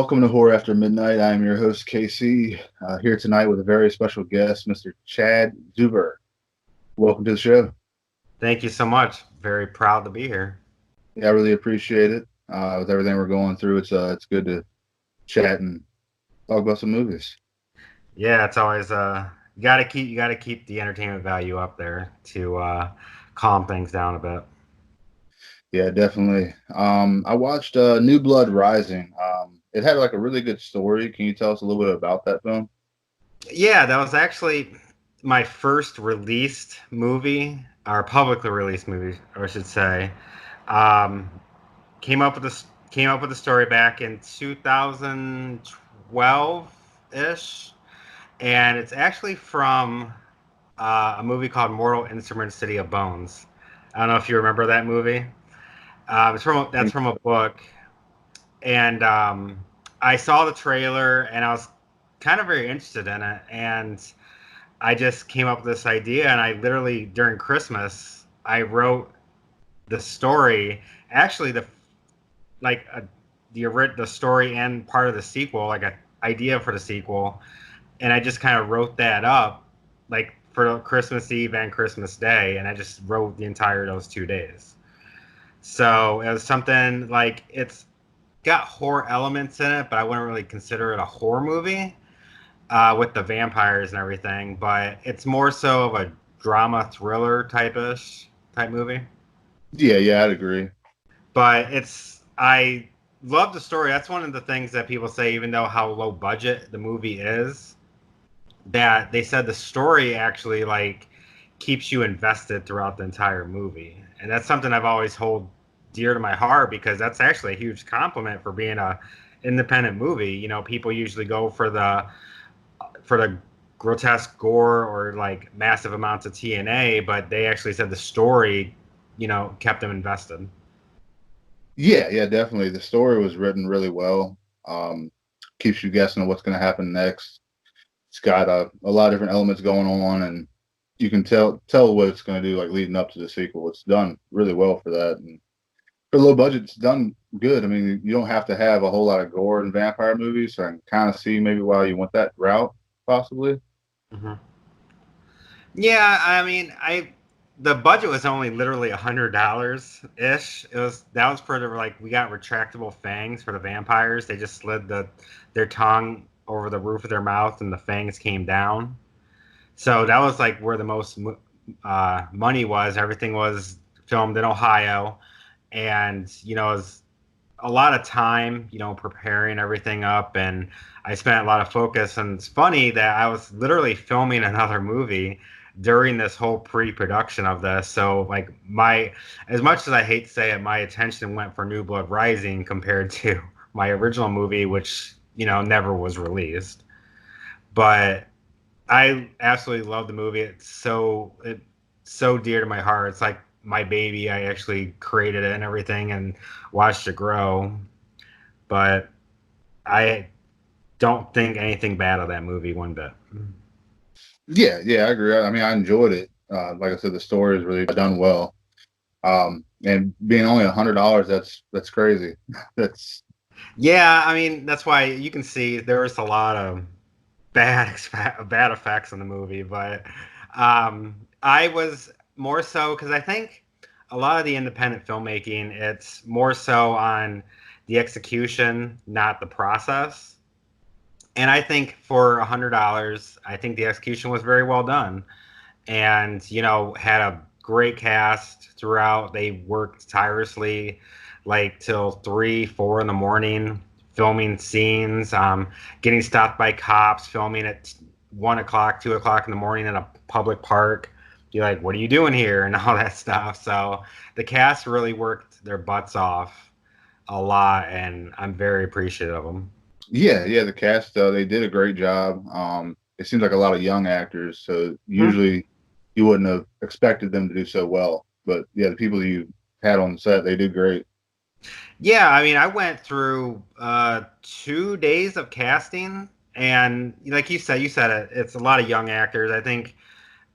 Welcome to Horror After Midnight. I'm your host, Casey, here tonight with a very special guest, Mr. Chad Zuver. Welcome to the show. Thank you so much. Very proud to be here. Yeah, I really appreciate it. With everything we're going through, it's good to chat and talk about some movies. Yeah, it's always you gotta keep the entertainment value up there to calm things down a bit. Yeah, definitely. I watched New Blood Rising. It had like a really good story. Can you tell us a little bit about that film? Yeah, that was actually my first released movie, or publicly released movie, I should say. Um, came up with the story back in 2012 ish, and it's actually from a movie called Mortal Instruments: City of Bones. I don't know if you remember that movie. That's from a book, and I saw the trailer and I was kind of very interested in it, and I just came up with this idea, and I literally during Christmas I wrote the story, actually like a, the story and part of the sequel, like an idea for the sequel, and I just kind of wrote that up like for Christmas Eve and Christmas Day, and I just wrote the entire those 2 days. So it was something like it's got horror elements in it, but I wouldn't really consider it a horror movie with the vampires and everything. But it's more so of a drama thriller type movie. Yeah, I'd agree. But I love the story. That's one of the things that people say, even though how low budget the movie is, that they said the story actually like keeps you invested throughout the entire movie, and that's something I've always hold dear to my heart because that's actually a huge compliment for being a independent movie. You know, people usually go for the grotesque gore or like massive amounts of TNA, but they actually said the story, kept them invested. Yeah, definitely. The story was written really well. Um, Keeps you guessing what's going to happen next. It's got a lot of different elements going on, and you can tell what it's going to do, like leading up to the sequel. It's done really well for that, and for low budget, it's done good. I mean, you don't have to have a whole lot of gore in vampire movies, so I can kind of see maybe why you went that route, possibly. Hmm. Yeah, I mean, I the budget was only literally $100 ish. That was for the like we got retractable fangs for the vampires. They just slid their tongue over the roof of their mouth and the fangs came down. So that was like where the most money was. Everything was filmed in Ohio, and it was a lot of time, preparing everything up, and I spent a lot of focus. And it's funny that I was literally filming another movie during this whole pre-production of this. So like as much as I hate to say it, my attention went for New Blood Rising compared to my original movie, which never was released. But I absolutely love the movie. It's so dear to my heart. It's like my baby. I actually created it and everything and watched it grow. But I don't think anything bad of that movie one bit. Yeah, I agree. I mean, I enjoyed it. Like I said, the story is really done well. And being only $100, that's crazy. That's Yeah, I mean that's why you can see there was a lot of bad effects in the movie, but I was more so because I think a lot of the independent filmmaking it's more so on the execution, not the process. And I think for $100, I think the execution was very well done, and had a great cast throughout. They worked tirelessly, like till 3, 4 in the morning, filming scenes, getting stopped by cops, filming at 1 o'clock, 2 o'clock in the morning in a public park. You're like, what are you doing here, and all that stuff. So the cast really worked their butts off a lot, and I'm very appreciative of them. yeah. The cast they did a great job. It seems like a lot of young actors, so Hmm. usually you wouldn't have expected them to do so well. But yeah, the people you had on set, they did great. Yeah, I mean, I went through 2 days of casting, and like you said it's a lot of young actors. I think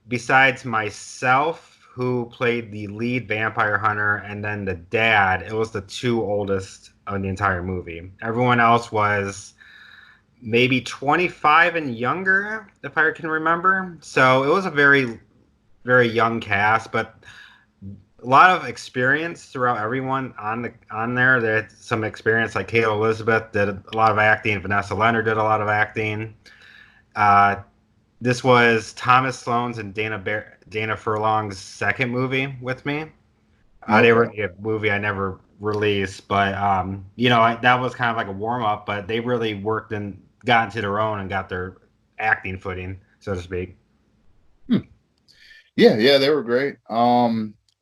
besides myself, who played the lead vampire hunter, and then the dad, it was the two oldest of the entire movie. Everyone else was maybe 25 and younger, if I can remember. So it was a very, very young cast, but a lot of experience throughout everyone on there. They had some experience, like Kate Elizabeth did a lot of acting. Vanessa Leonard did a lot of acting. Uh, this was Thomas Sloane's and Dana Furlong's second movie with me. They were Okay. in a movie I never released, but that was kind of like a warm up. But they really worked and got into their own and got their acting footing, so to speak. Hmm. Yeah, yeah, they were great.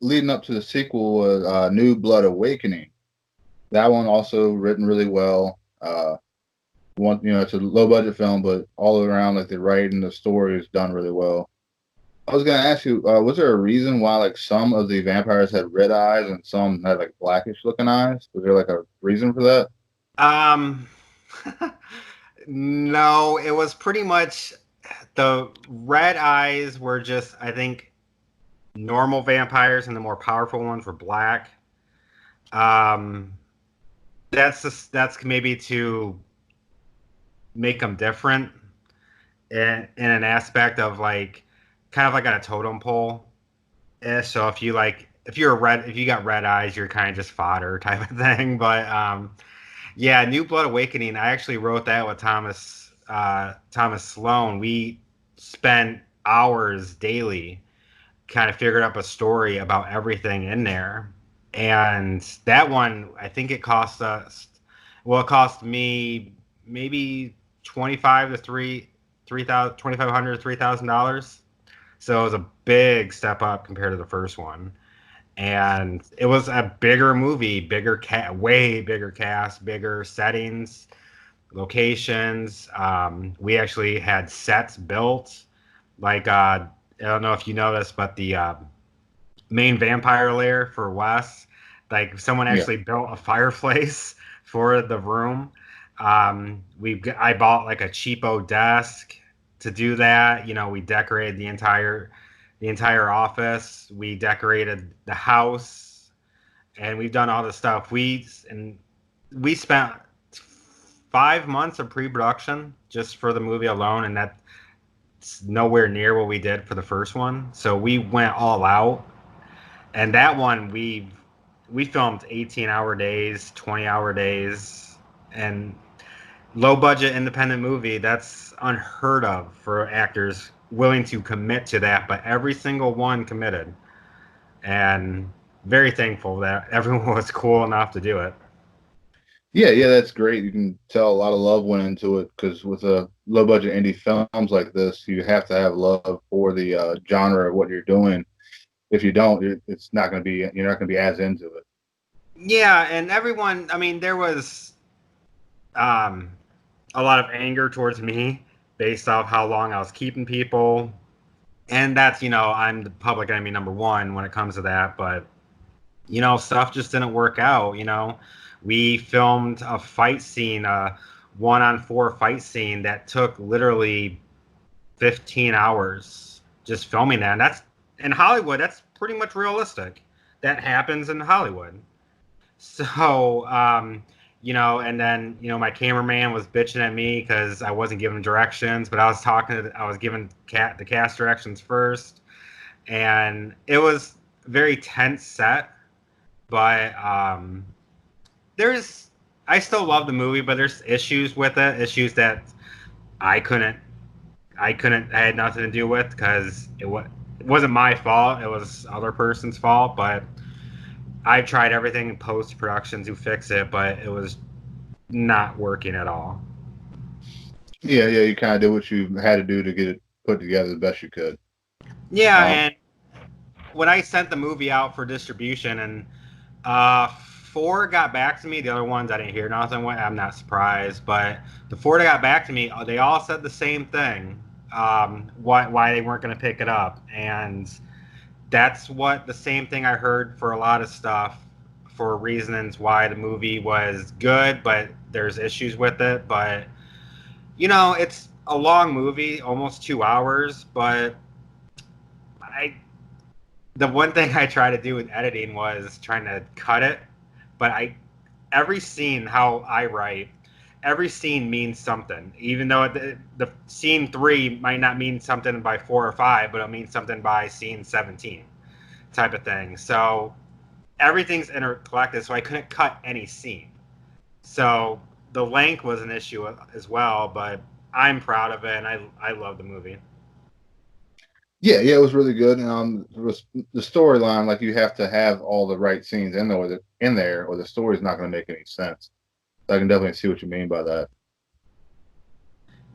Leading up to the sequel was New Blood Awakening. That one also written really well. One, it's a low budget film, but all around, like the writing, the story is done really well. I was gonna ask you, was there a reason why like some of the vampires had red eyes and some had like blackish looking eyes? Was there like a reason for that? Um, no, it was pretty much the red eyes were just, I think, normal vampires, and the more powerful ones were black. Um, that's maybe to make them different in an aspect of like kind of like on a totem pole. So if you got red eyes, you're kind of just fodder type of thing. But yeah, New Blood Awakening. I actually wrote that with Thomas Sloan. We spent hours daily kind of figured up a story about everything in there. And that one, I think it cost us, well, it cost me maybe 25 to 3,000, $2,500 to $3,000. So it was a big step up compared to the first one. And it was a bigger movie, way bigger cast, bigger settings, locations. We actually had sets built. Like, I don't know if you know this, but the main vampire lair for Wes, like someone Yeah. actually built a fireplace for the room. I bought like a cheapo desk to do that. We decorated the entire office. We decorated the house, and we've done all the stuff. We spent 5 months of pre-production just for the movie alone, and that's nowhere near what we did for the first one. So we went all out, and that one we filmed 18-hour days, 20-hour days, and low budget independent movie. That's unheard of for actors willing to commit to that, but every single one committed, and very thankful that everyone was cool enough to do it. Yeah, yeah, that's great. You can tell a lot of love went into it because with a low budget indie films like this, you have to have love for the genre of what you're doing. If you don't, it's not going to be you're not going to be as into it. Yeah, and everyone, I mean, there was um, a lot of anger towards me based off how long I was keeping people. And that's, I'm the public enemy number one when it comes to that. But, stuff just didn't work out. We filmed a fight scene, a 1-on-4 fight scene that took literally 15 hours just filming that. And that's in Hollywood, that's pretty much realistic. That happens in Hollywood. So, and then, my cameraman was bitching at me because I wasn't giving directions, but I was giving the cast directions first. And it was very tense set, but there's, I still love the movie, but there's issues with it, issues that I couldn't, I had nothing to do with because it wasn't my fault. It was other person's fault, but I tried everything in post production to fix it, but it was not working at all. Yeah, yeah, you kind of did what you had to do to get it put together the best you could. Yeah, Um, and when I sent the movie out for distribution, and four got back to me, the other ones I didn't hear nothing with. I'm not surprised, but the four that got back to me, they all said the same thing. Why they weren't going to pick it up, and that's what the same thing I heard for a lot of stuff, for reasons why the movie was good, but there's issues with it. But it's a long movie, almost 2 hours. But I, the one thing I tried to do with editing was trying to cut it, but every scene, how I write, every scene means something. Even though the scene 3 might not mean something by 4 or 5, but it'll mean something by scene 17, type of thing. So everything's intercollected, so I couldn't cut any scene. So the length was an issue as well, but I'm proud of it, and I love the movie. Yeah, yeah, it was really good. It was the storyline, like you have to have all the right scenes in there, or the story's not going to make any sense. So I can definitely see what you mean by that.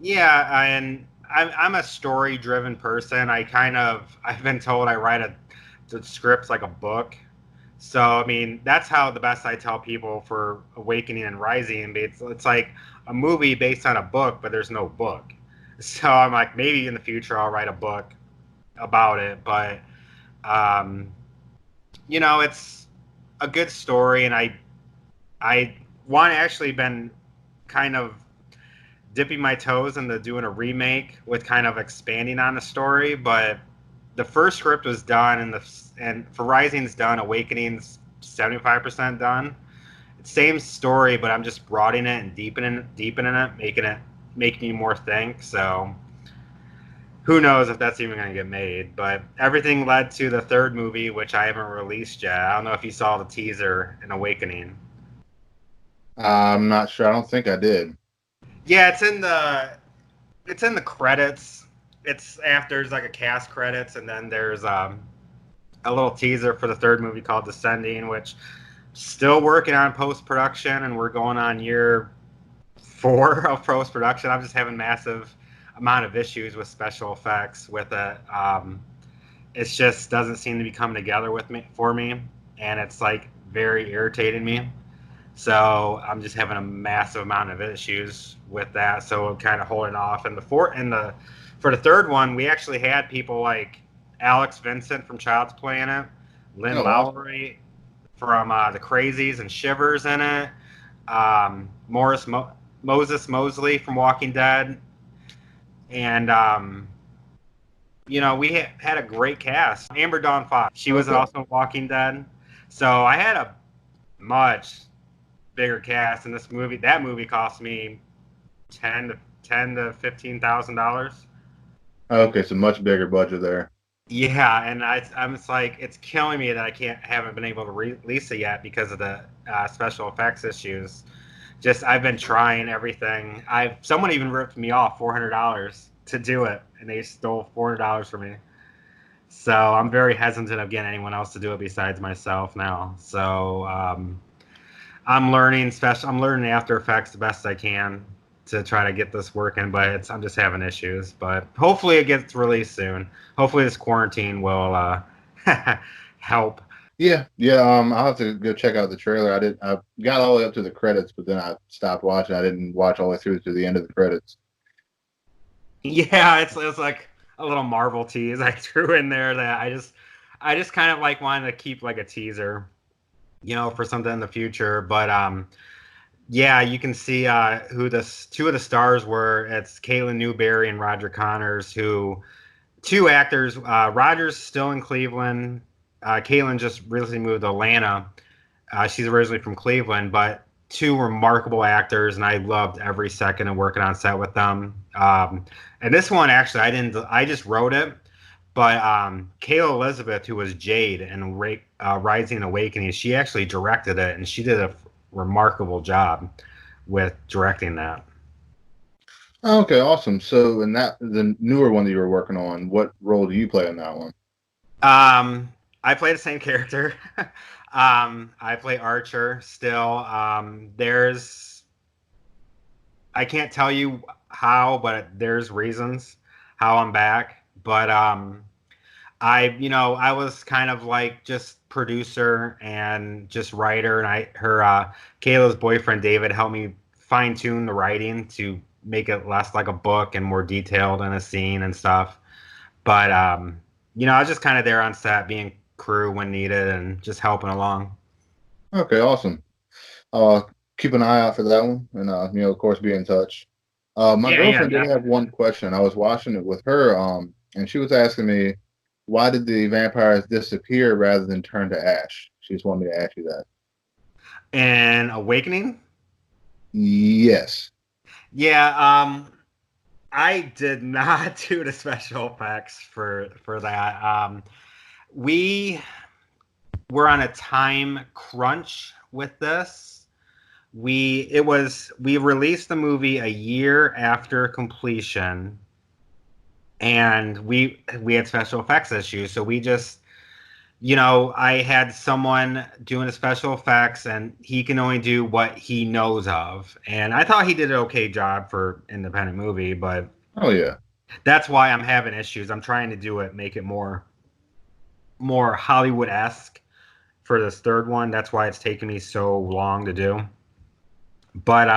Yeah, and I'm a story driven person. I've been told I write the scripts like a book. So I mean that's how the best I tell people for Awakening and Rising. It's like a movie based on a book, but there's no book. So I'm like, maybe in the future I'll write a book about it, but um, it's a good story, and I want actually been kind of dipping my toes into doing a remake with kind of expanding on the story, but the first script was done, and for Rising's done, Awakening's 75% done. Same story, but I'm just broadening it and deepening it, making you more think. So who knows if that's even going to get made? But everything led to the third movie, which I haven't released yet. I don't know if you saw the teaser in Awakening. I'm not sure. I don't think I did. Yeah, it's in the credits. It's after there's like a cast credits, and then there's a little teaser for the third movie called Descending, which still working on post production, and we're going on year 4 of post production. I'm just having massive amount of issues with special effects with it. It just doesn't seem to be coming together for me, and it's like very irritating me. So I'm just having a massive amount of issues with that. So I'm kind of holding off. And for the third one, we actually had people like Alex Vincent from Child's Play in it, Lynn Oh, wow. Lowry from the Crazies and Shivers in it, Moses Mosley from Walking Dead, and we had a great cast. Amber Dawn Fox, she was Okay. also Walking Dead. So I had a much bigger cast in this movie. That movie cost me ten to $15,000. Okay, so much bigger budget there. Yeah, and I'm just like, it's killing me that haven't been able to release it yet because of the special effects issues. Just I've been trying everything. Someone even ripped me off $400 to do it, and they stole $400 from me. So I'm very hesitant of getting anyone else to do it besides myself now. So I'm learning After Effects the best I can to try to get this working, but I'm just having issues. But hopefully it gets released soon. Hopefully this quarantine will help. Yeah, yeah. I'll have to go check out the trailer. I got all the way up to the credits, but then I stopped watching. I didn't watch all the way through to the end of the credits. Yeah, it's like a little Marvel tease I threw in there that I just kind of like wanted to keep like a teaser, for something in the future. But yeah, you can see who the two of the stars were. It's Caitlin Newberry and Roger Connors, who two actors. Roger's still in Cleveland. Caitlin just recently moved to Atlanta. She's originally from Cleveland, but two remarkable actors, and I loved every second of working on set with them. And this one, actually, I just wrote it, but Kayla Elizabeth, who was Jade in Rising and Awakening, she actually directed it, and she did a remarkable job with directing that. Okay, awesome. So, in the newer one that you were working on, what role do you play in that one? I play the same character. I play Archer still. I can't tell you how, but there's reasons how I'm back. But I was kind of like just producer and just writer, and Kayla's boyfriend David helped me fine tune the writing to make it less like a book and more detailed in a scene and stuff. But I was just kind of there on set, being crew when needed, and just helping along. Okay, awesome. Uh, Keep an eye out for that one, and of course, be in touch. My Yeah, yeah, girlfriend did have definitely. one question. I was watching it with her, and she was asking me, why did the vampires disappear rather than turn to ash? She just wanted me to ask you that. And Awakening. Yes. Yeah, I did not do the special effects for that. We were on a time crunch with this. We released the movie a year after completion, and we had special effects issues, so we just I had someone doing the special effects, and he can only do what he knows of. And I thought he did an okay job for independent movie, but Oh yeah. that's why I'm having issues. I'm trying to make it more Hollywood esque for this third one. That's why it's taken me so long to do. But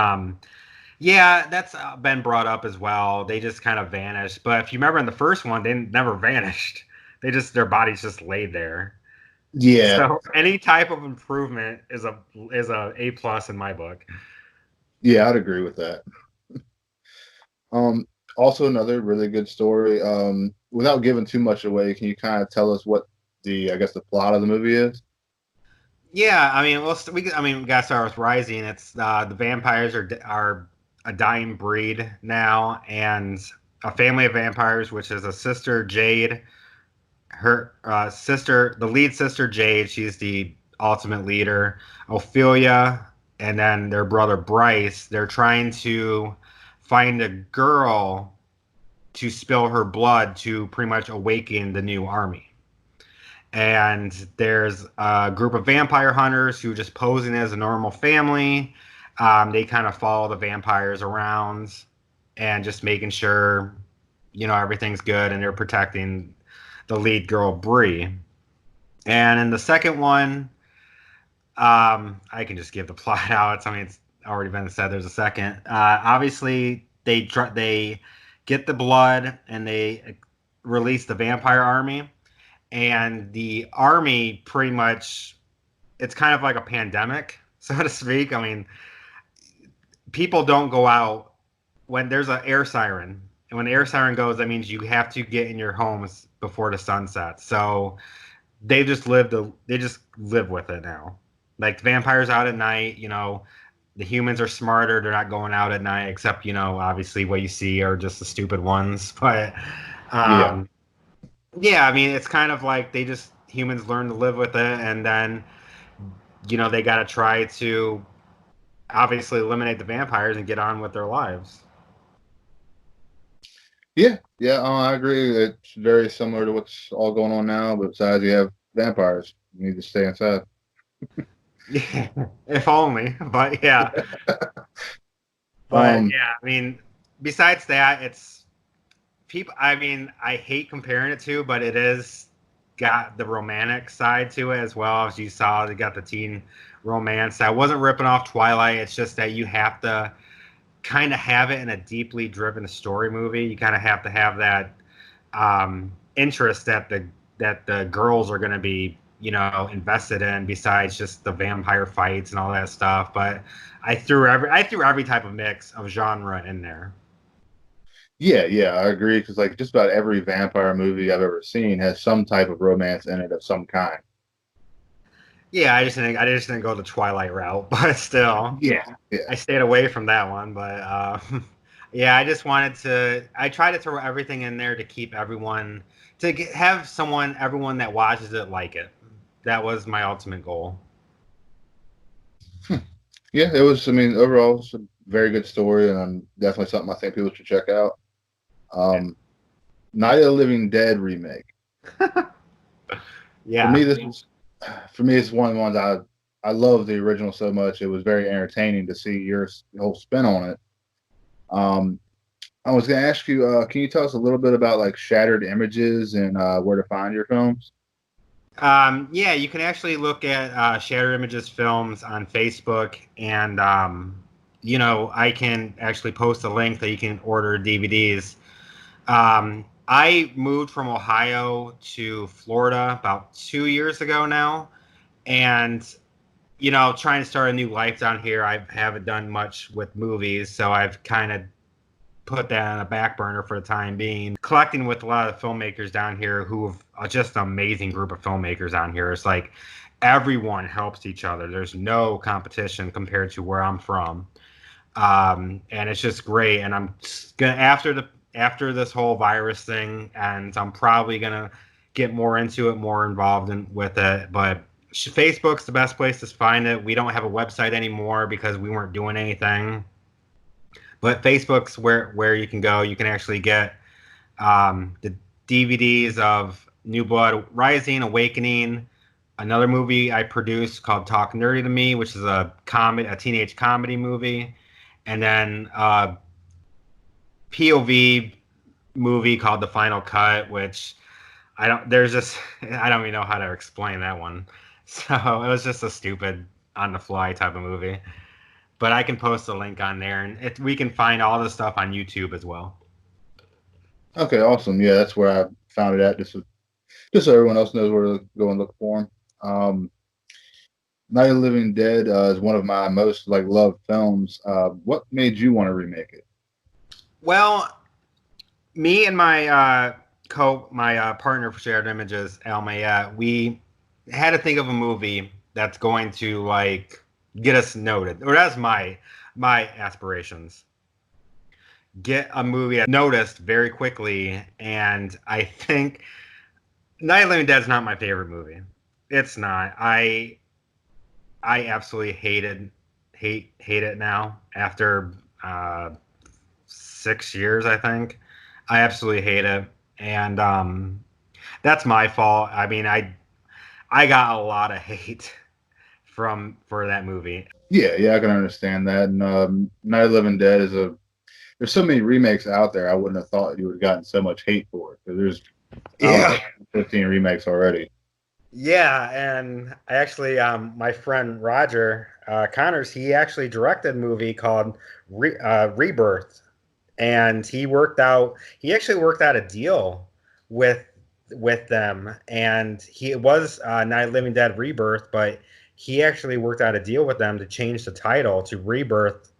yeah, that's been brought up as well. They just kind of vanished. But if you remember in the first one, they never vanished. Their bodies just laid there. Yeah. So any type of improvement is a plus in my book. Yeah, I'd agree with that. Um, Also another really good story. Without giving too much away, can you kind of tell us what I guess the plot of the movie is? Yeah, I mean, we got to start with Rising. It's the vampires are a dying breed now, and a family of vampires, which is a sister Jade, her sister, the lead sister Jade. She's the ultimate leader. Ophelia, and then their brother Bryce. They're trying to find a girl to spill her blood to pretty much awaken the new army. And there's a group of vampire hunters who just posing as a normal family. They kind of follow the vampires around and just making sure everything's good, and they're protecting the lead girl Bree. And in the second one, I can just give the plot out. I mean, it's already been said. There's a second. Obviously, they get the blood and they release the vampire army, and the army pretty much it's kind of like a pandemic, so to speak. I mean, people don't go out when there's an air siren, and when the air siren goes, that means you have to get in your homes before the sun sets. So they just live with it now. Like the vampires out at night, the humans are smarter. They're not going out at night, except obviously what you see are just the stupid ones. But Yeah. um, yeah, I mean, it's kind of like humans learn to live with it, and then they got to try to obviously eliminate the vampires and get on with their lives. Yeah. Yeah. I agree. It's very similar to what's all going on now, but besides, you have vampires. You need to stay inside. Yeah, if only. But yeah, but Um, yeah, I mean, besides that, it's people. I mean, I hate comparing it to, but it is got the romantic side to it as well. As you saw, it got the teen romance. I wasn't ripping off Twilight. It's just that you have to kind of have it in a deeply driven story movie. You kind of have to have that interest that the girls are going to be invested in, besides just the vampire fights and all that stuff. But I threw every type of mix of genre in there. yeah, yeah, I agree because like just about every vampire movie I've ever seen has some type of romance in it of some kind. Yeah, I just didn't go the Twilight route, but still, Yeah, yeah, I stayed away from that one. But yeah, I try to throw everything in there to keep everyone have everyone that watches it like it. That was my ultimate goal. yeah. It was. I mean, overall, it's a very good story, and definitely something I think people should check out. Um, Night of the Living Dead remake. For Yeah. me, this is for me. It's one of the ones I love the original so much. It was very entertaining to see your whole spin on it. Um, I was going to ask you, can you tell us a little bit about like Shattered Images and where to find your films? Yeah, you can actually look at Shared Images Films on Facebook, and I can actually post a link that you can order DVDs. I moved from Ohio to Florida about 2 years ago now, and trying to start a new life down here. I haven't done much with movies, so I've kind of put that on a back burner for the time being. Collecting with a lot of filmmakers down here who have just an amazing group of filmmakers down here. It's like everyone helps each other. There's no competition compared to where I'm from, and it's just great. And I'm gonna after this whole virus thing, and I'm probably gonna get more into it, more involved with it. But Facebook's the best place to find it. We don't have a website anymore because we weren't doing anything. But Facebook's where you can go. You can actually get the DVDs of New Blood Rising, Awakening, another movie I produced called Talk Nerdy to Me, which is a teenage comedy movie, and then POV movie called The Final Cut, which I don't even know how to explain that one. So it was just a stupid on the fly type of movie. But I can post a link on there, and we can find all the stuff on YouTube as well. Okay, awesome. Yeah, that's where I found it at. Just so everyone else knows where to go and look for them. Night of the Living Dead is one of my most loved films. What made you want to remake it? Well, me and my partner for Shared Images, Al Mayette, we had to think of a movie that's going to get us noted, or that's my aspirations. Get a movie that's noticed very quickly, and I think Night of the Living Dead is not my favorite movie. It's not. I absolutely hate it now after 6 years, I think. I absolutely hate it, and that's my fault. I mean, I got a lot of hate for that movie. Yeah, I can understand that. And Night of the Living Dead there's so many remakes out there. I wouldn't have thought you would have gotten so much hate for it because there's I don't know, Yeah. 15 remakes already. Yeah, and I actually, my friend Roger Connors, he actually directed a movie called Rebirth, and he actually worked out a deal with them, and it was Night of the Living Dead Rebirth, but he actually worked out a deal with them to change the title to Rebirth,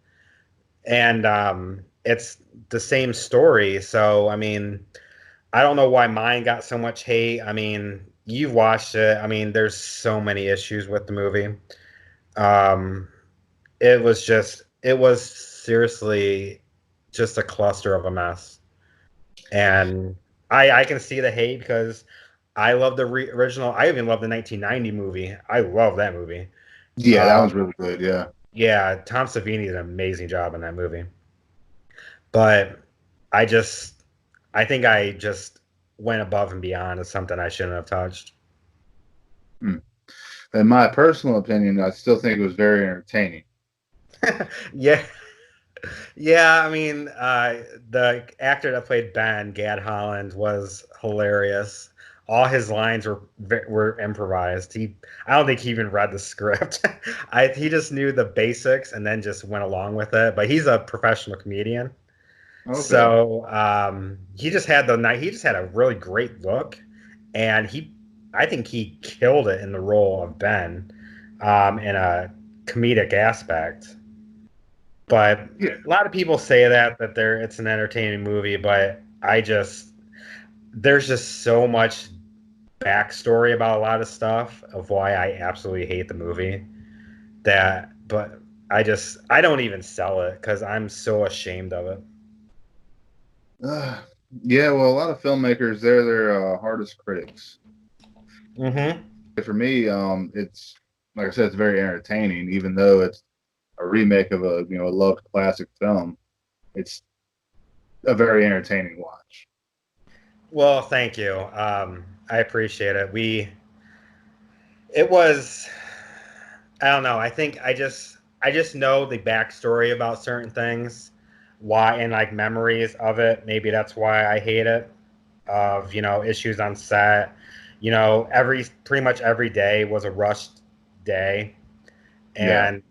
and it's the same story. So I mean, I don't know why mine got so much hate. I mean, you've watched it. I mean, there's so many issues with the movie. Um, it was seriously just a cluster of a mess. And I can see the hate because I love the original. I even love the 1990 movie. I love that movie. Yeah, that Uh, one's really good. Yeah. yeah, Tom Savini did an amazing job in that movie. But I just, I think I just went above and beyond as something I shouldn't have touched. Hmm. In my personal opinion, I still think it was very entertaining. Yeah, yeah. I mean, the actor that played Ben, Gad Holland, was hilarious. All his lines were improvised. I don't think he even read the script. He just knew the basics and then just went along with it. But he's a professional comedian, Okay. so he just had he just had a really great look, and I think he killed it in the role of Ben, in a comedic aspect. But Yeah. a lot of people say that it's an entertaining movie, but there's just so much backstory about a lot of stuff of why I absolutely hate the movie but I don't even sell it because I'm so ashamed of it. Uh, yeah, well, a lot of filmmakers, they're their hardest critics. Mm-hmm. For me, it's like I said, it's very entertaining, even though it's a remake of a loved classic film. It's a very entertaining watch. Well, thank you. I appreciate it. It was, I don't know. I think I just know the backstory about certain things, why, and like memories of it. Maybe that's why I hate it. Of issues on set. Pretty much every day was a rushed day, Yeah. and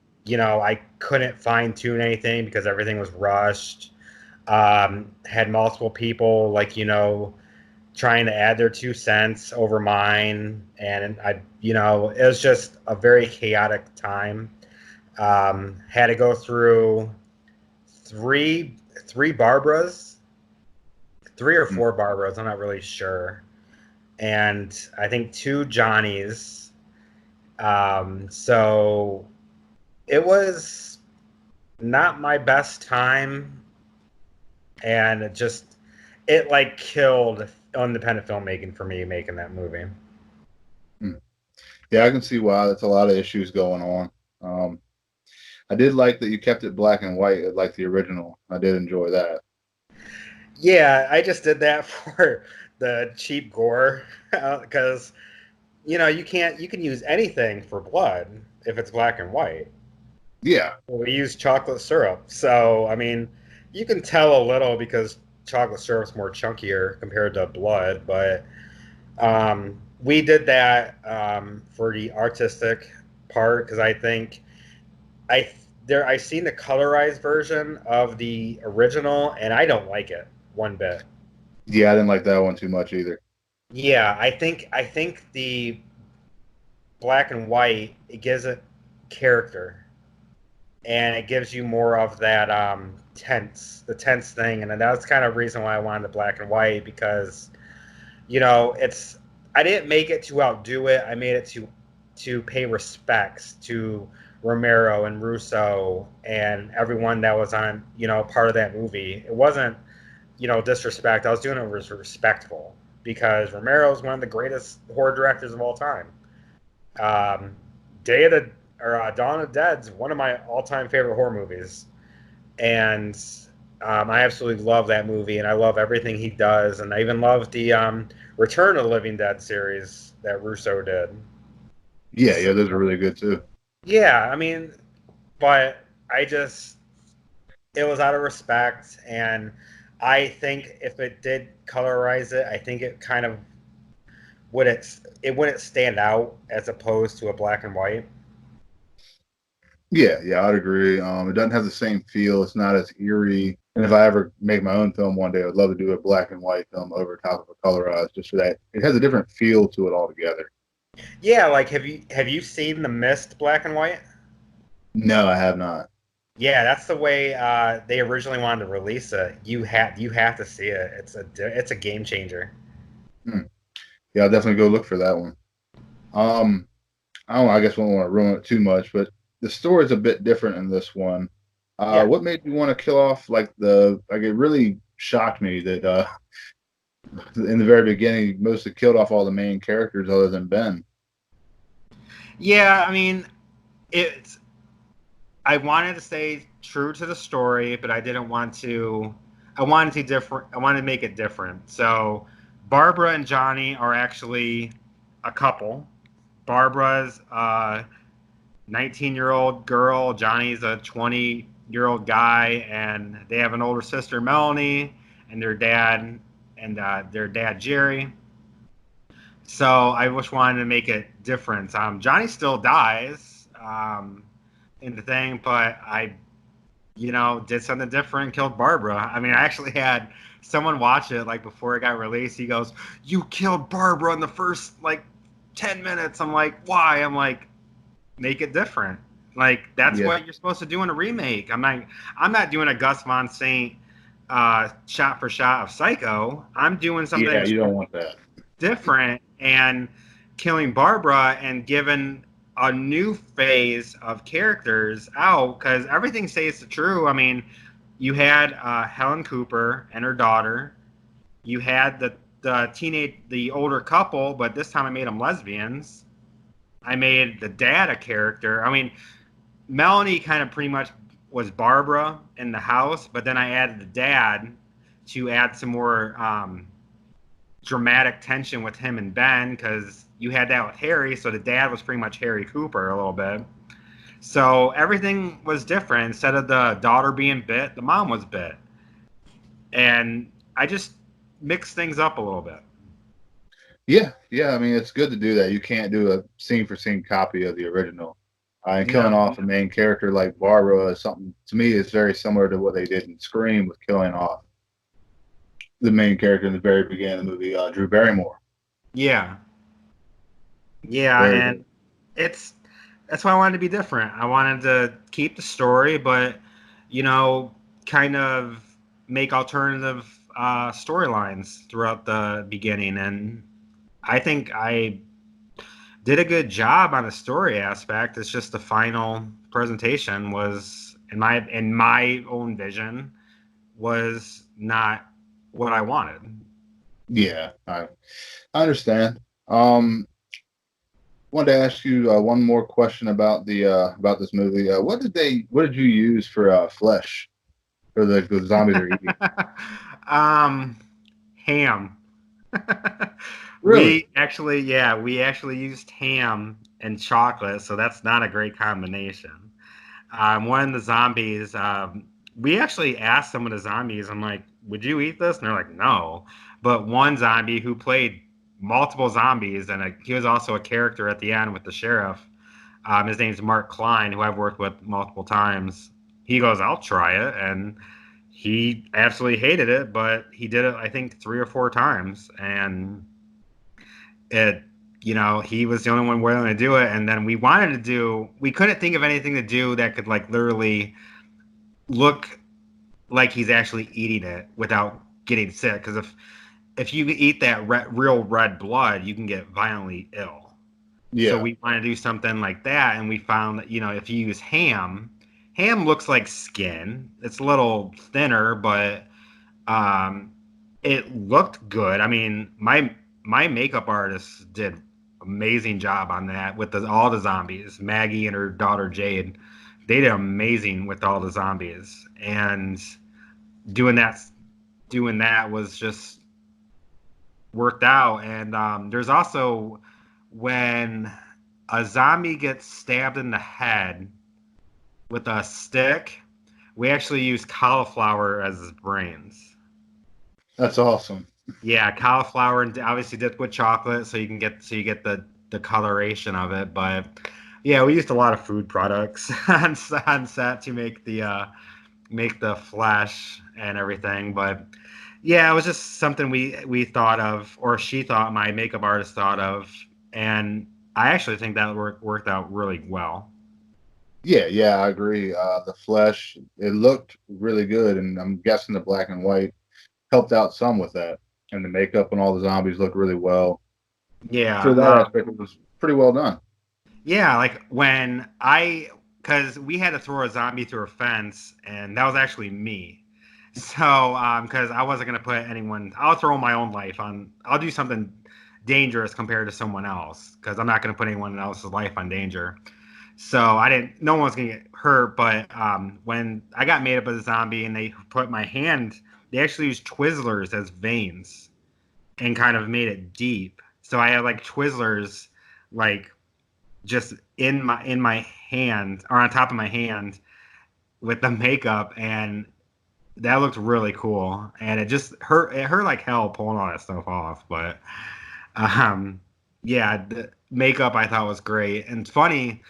I couldn't fine tune anything because everything was rushed. Had multiple people trying to add their 2 cents over mine, and it was just a very chaotic time. Had to go through three Barbaras, 3 or 4 Barbaras, I'm not really sure, and I think 2 Johnnies. So it was not my best time, and it like killed independent filmmaking for me making that movie. Hmm. Yeah, I can see why. That's a lot of issues going on. Um, I did like that you kept it black and white, like the original. I did enjoy that. Yeah, I just did that for the cheap gore because you can use anything for blood if it's black and white. Yeah, We use chocolate syrup, so I mean, you can tell a little because chocolate syrup's more chunkier compared to blood, but we did that for the artistic part because I think I I seen the colorized version of the original and I don't like it one bit. yeah, I didn't like that one too much either. Yeah, I think the black and white it gives it character and it gives you more of that tense thing, and that's kind of the reason why I wanted the black and white because it's I didn't make it to outdo it. I made it to pay respects to Romero and Russo and everyone that was on part of that movie. It wasn't disrespect. I was doing it was respectful because Romero is one of the greatest horror directors of all time. Um, Day of the or Dawn of the Dead's one of my all-time favorite horror movies, and I absolutely love that movie, and I love everything he does, and I even love the Return of the Living Dead series that Russo did. Yeah, So, yeah, those are really good too. yeah, I mean, but I just it was out of respect, and I think if it did colorize it, I think it kind of it wouldn't stand out as opposed to a black and white. Yeah, yeah, I'd agree. It doesn't have the same feel. It's not as eerie. And if I ever make my own film one day, I'd love to do a black and white film over top of a colorized, just for that. It has a different feel to it altogether. Yeah, like have you seen The Mist black and white? No, I have not. Yeah, that's the way they originally wanted to release it. You have to see it. It's a game changer. Hmm. Yeah, I'll definitely go look for that one. Um, I don't know, I guess we don't want to ruin it too much, but the story's a bit different in this one. Yeah. What made you want to kill off like it really shocked me that in the very beginning mostly killed off all the main characters other than Ben. Yeah, I mean, it's I wanted to stay true to the story, but I didn't want to I wanted to make it different. So Barbara and Johnny are actually a couple. Barbara's 19-year-old girl, Johnny's a 20-year-old guy, and they have an older sister, Melanie, and their dad Jerry. So I just wanted to make it different. Johnny still dies in the thing, but I, did something different, killed Barbara. I mean, I actually had someone watch it like before it got released. He goes, "You killed Barbara in the first like 10 minutes." I'm like, "Why?" I'm like, "Make it different." Like that's Yeah, what you're supposed to do in a remake. I'm not doing a Gus Von Sant shot for shot of Psycho. I'm doing yeah, something you don't want that. different and killing Barbara and giving a new phase of characters out because everything stays true. I mean, you had Helen Cooper and her daughter. You had the older couple, but this time I made them lesbians. I made the dad a character. I mean, Melanie kind of pretty much was Barbara in the house, but then I added the dad to add some more dramatic tension with him and Ben because you had that with Harry, so the dad was pretty much Harry Cooper a little bit. So everything was different. Instead of the daughter being bit, the mom was bit, and I just mixed things up a little bit. Yeah, yeah. I mean, it's good to do that. You can't do a scene for scene copy of the original. And killing No. off a main character like Barbara is something to me is very similar to what they did in Scream with killing off the main character in the very beginning of the movie, Drew Barrymore. Yeah. Yeah, Very and good. it's that's why I wanted to be different. I wanted to keep the story, but you know, kind of make alternative storylines throughout the beginning. And I think I did a good job on the story aspect. It's just the final presentation was, in my own vision, was not what I wanted. Yeah, I understand. Wanted to ask you one more question about this movie. What did you use for flesh for the zombies are eating? um, ham. Really? We actually used ham and chocolate, so that's not a great combination. One of the zombies, we actually asked some of the zombies, I'm like, would you eat this? And they're like, no. But one zombie who played multiple zombies, and he was also a character at the end with the sheriff. His name's Mark Klein, who I've worked with multiple times. He goes, I'll try it. And he absolutely hated it, but he did it, I think, 3 or 4 times. And it, he was the only one willing to do it. And then we couldn't think of anything to do that could like literally look like he's actually eating it without getting sick. Because if you eat that real red blood, you can get violently ill. So Yeah, we want to do something like that, and we found that if you use ham looks like skin. It's a little thinner, but um, it looked good. I mean, my makeup artist did amazing job on that with all the zombies. Maggie and her daughter Jade, they did amazing with all the zombies, and doing that doing that was just worked out. And there's also when a zombie gets stabbed in the head with a stick, we actually use cauliflower as his brains. that's awesome. Yeah, cauliflower and obviously dipped with chocolate, so you get the coloration of it. But yeah, we used a lot of food products on set to make the flesh and everything. But yeah, it was just something we thought of, or she thought, my makeup artist thought of, and I actually think that worked out really well. Yeah, I agree. The flesh, it looked really good, and I'm guessing the black and white helped out some with that. And the makeup and all the zombies looked really well. For that Yeah, aspect, it was pretty well done. yeah, like because we had to throw a zombie through a fence, and that was actually me. So, because I wasn't gonna put anyone, I'll throw my own life on. I'll do something dangerous compared to someone else, because I'm not gonna put anyone else's life on danger. So I didn't. No one was gonna get hurt. But when I got made up as a zombie, and they put my hand, they actually used Twizzlers as veins and kind of made it deep. So I had like Twizzlers, like just in my hand or on top of my hand with the makeup, and that looked really cool. And it hurt like hell pulling all that stuff off, but um yeah, the makeup I thought was great. And it's funny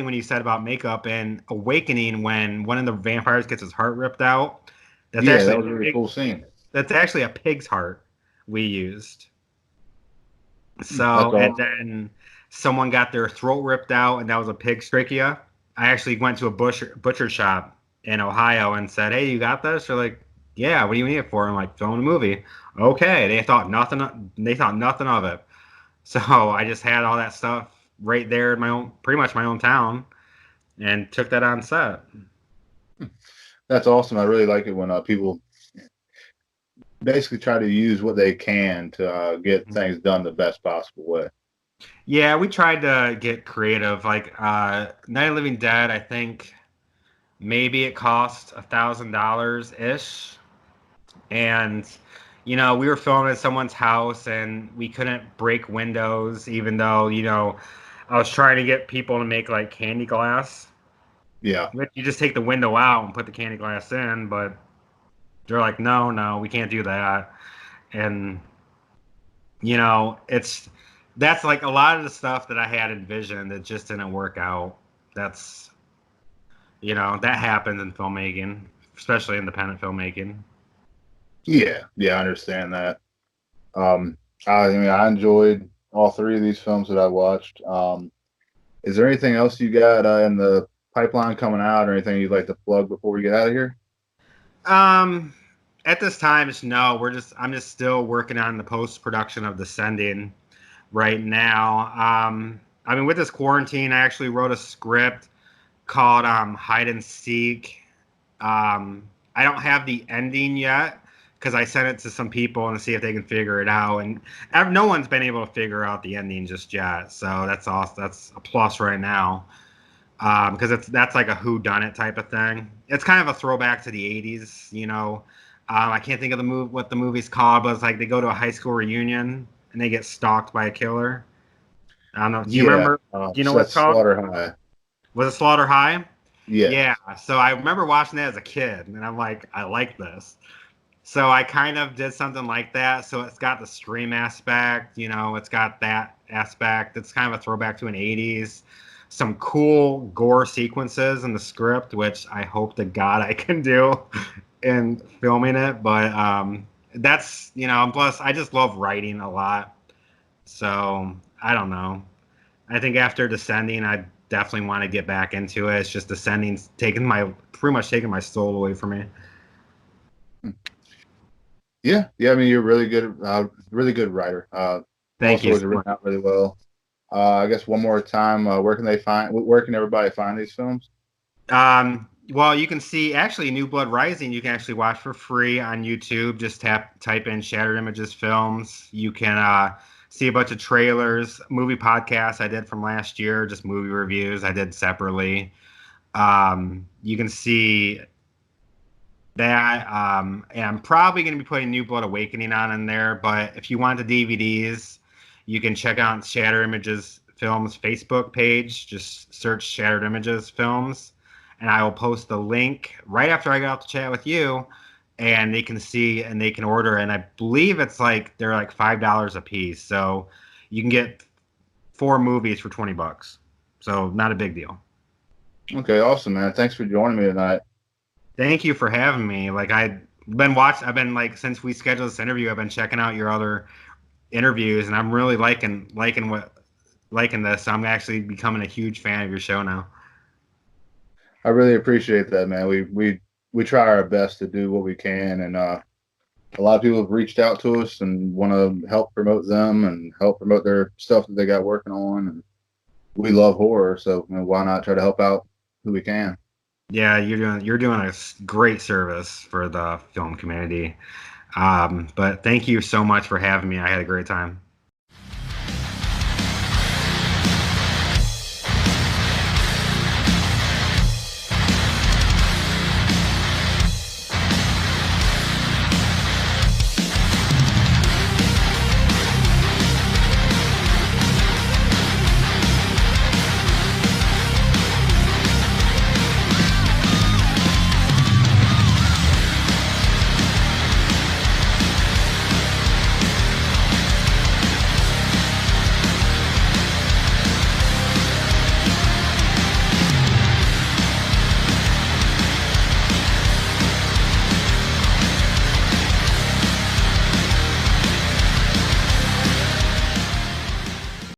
when you said about makeup and Awakening, when one of the vampires gets his heart ripped out. that's Yeah, that actually was a a really pig, cool scene. that's actually a pig's heart we used. That's So, and awesome. then someone got their throat ripped out, and that was a pig's trachea. I actually went to a butcher shop in Ohio and said, "Hey, you got this?" They're like, "Yeah, what do you need it for?" I'm like, "Filming a movie." Okay, they thought nothing. They thought nothing of it. So I just had all that stuff right there in pretty much my own town, and took that on set. That's awesome. I really like it when people basically try to use what they can to get things done the best possible way. Yeah, we tried to get creative. Like Night of the Living Dead, I think maybe it cost $1,000 ish, and we were filming at someone's house, and we couldn't break windows, even though I was trying to get people to make like candy glass, Yeah, which you just take the window out and put the candy glass in, but they're like, no, no, we can't do that. And it's that's like a lot of the stuff that I had envisioned that just didn't work out. That's that happens in filmmaking, especially independent filmmaking. yeah, I understand that. Um, I mean, I enjoyed all three of these films that I watched. Is there anything else you got in the pipeline coming out, or anything you'd like to plug before we get out of here? Um, at this time, it's no. I'm just still working on the post production of Descending. right now. I mean, with this quarantine, I actually wrote a script called Hide and Seek. I don't have the ending yet because I sent it to some people and see if they can figure it out. And no one's been able to figure out the ending just yet. So that's awesome. That's a plus right now because that's like a who done it type of thing. It's kind of a throwback to the '80s, you know. I can't think of what the movie's called, but it's like they go to a high school reunion and they get stalked by a killer. I don't know. Do you Yeah, remember? Do you know so what it's that's called? Slaughter High. Was it Slaughter High? Yeah. Yeah. So I remember watching that as a kid, and I'm like, I like this. So I kind of did something like that. So it's got the scream aspect, you know, it's got that aspect. It's kind of a throwback to an '80s. Some cool gore sequences in the script, which I hope to God I can do in filming it. But that's, you know, plus I just love writing a lot. So I don't know. I think after Descending, I definitely want to get back into it. It's just Descending's pretty much taking my soul away from me. Yeah, yeah. I mean, you're really good writer. All Thank you stories so are much. written out really well. I guess one more time, where can everybody find these films? Well, you can see actually New Blood Rising. You can actually watch for free on YouTube. Just type in Shattered Images Films. You can see a bunch of trailers, movie podcasts I did from last year, just movie reviews I did separately. You can see that, and I'm probably going to be putting New Blood Awakening on in there. But if you want the DVDs, you can check out Shattered Images Films Facebook page. Just search Shattered Images Films, and I will post the link right after I get off the chat with you, and they can see and they can order. And I believe they're like $5 a piece, so you can get 4 movies for $20. So not a big deal. Okay, awesome, man. Thanks for joining me tonight. Thank you for having me. I've been like since we scheduled this interview, I've been checking out your other interviews, and I'm really liking this. So I'm actually becoming a huge fan of your show now. I really appreciate that, man. We try our best to do what we can, and a lot of people have reached out to us and want to help promote them and help promote their stuff that they got working on. And we love horror, so why not try to help out who we can? Yeah, you're doing a great service for the film community. But thank you so much for having me. I had a great time.